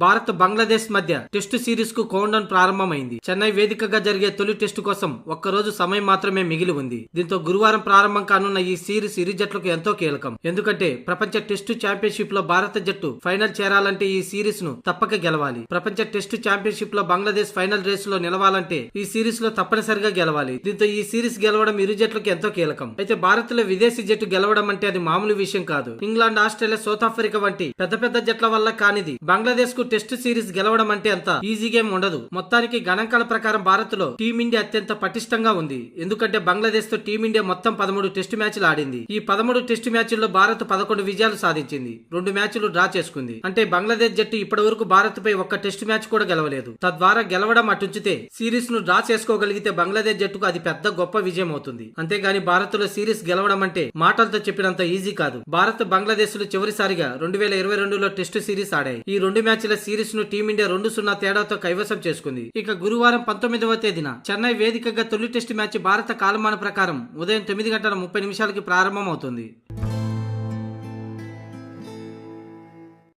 భారత్ బంగ్లాదేశ్ మధ్య test series కు countdown ప్రారంభమైంది. చెన్నై వేదికగా జరిగే తొలి టెస్టు కోసం ఒక్కరోజు సమయం మాత్రమే మిగిలి ఉంది. దీంతో గురువారం ప్రారంభం కానున్న ఈ సిరీస్ ఇరు జట్లకు ఎంతో కీలకం. ఎందుకంటే ప్రపంచ టెస్టు ఛాంపియన్షిప్ లో భారత జట్టు ఫైనల్ చేరాలంటే ఈ సిరీస్ ను తప్పక గెలవాలి. ప్రపంచ టెస్టు ఛాంపియన్షిప్ లో బంగ్లాదేశ్ ఫైనల్ రేసు లో నిలవాలంటే ఈ సిరీస్ లో తప్పనిసరిగా గెలవాలి. దీంతో ఈ సిరీస్ గెలవడం ఇరు జట్లకు ఎంతో కీలకం. అయితే భారత్ లో విదేశీ జట్టు గెలవడం అంటే అది మామూలు విషయం కాదు. ఇంగ్లాండ్, ఆస్ట్రేలియా, సౌత్ ఆఫ్రికా వంటి పెద్ద పెద్ద జట్ల వల్ల కానిది బంగ్లాదేశ్ కు టెస్ట్ సిరీస్ గెలవడం అంటే అంత ఈజీ గేమ్ ఉండదు. మొత్తానికి గణాంకాల ప్రకారం భారత్ లో టీమిండియా అత్యంత పటిష్టంగా ఉంది. ఎందుకంటే బంగ్లాదేశ్ తో టీమిండియా మొత్తం 13 టెస్టు మ్యాచ్లు ఆడింది. ఈ 13 టెస్టు మ్యాచ్ల్లో భారత్ 11 విజయాలు సాధించింది, 2 మ్యాచ్లు డ్రా చేసుకుంది. అంటే బంగ్లాదేశ్ జట్టు ఇప్పటి వరకు భారత్ పై ఒక్క టెస్టు మ్యాచ్ కూడా గెలవలేదు. తద్వారా గెలవడం అటుంచితే సిరీస్ ను డ్రా చేసుకోగలిగితే బంగ్లాదేశ్ జట్టుకు అది పెద్ద గొప్ప విజయం అవుతుంది. అంతేగాని భారత్ లో సిరీస్ గెలవడం అంటే మాటలతో చెప్పినంత ఈజీ కాదు. భారత్, బంగ్లాదేశ్ లు చివరిసారిగా 2022లో టెస్టు సిరీస్ ఆడాయి. ఈ 2 మ్యాచ్ల సిరీస్ ను టీమిండియా 2-0 తేడాతో కైవసం చేసుకుంది. ఇక గురువారం 19వ తేదీన చెన్నై వేదికగా తొలి టెస్టు మ్యాచ్ భారత కాలమాన ప్రకారం ఉదయం 9:30 ప్రారంభమవుతుంది.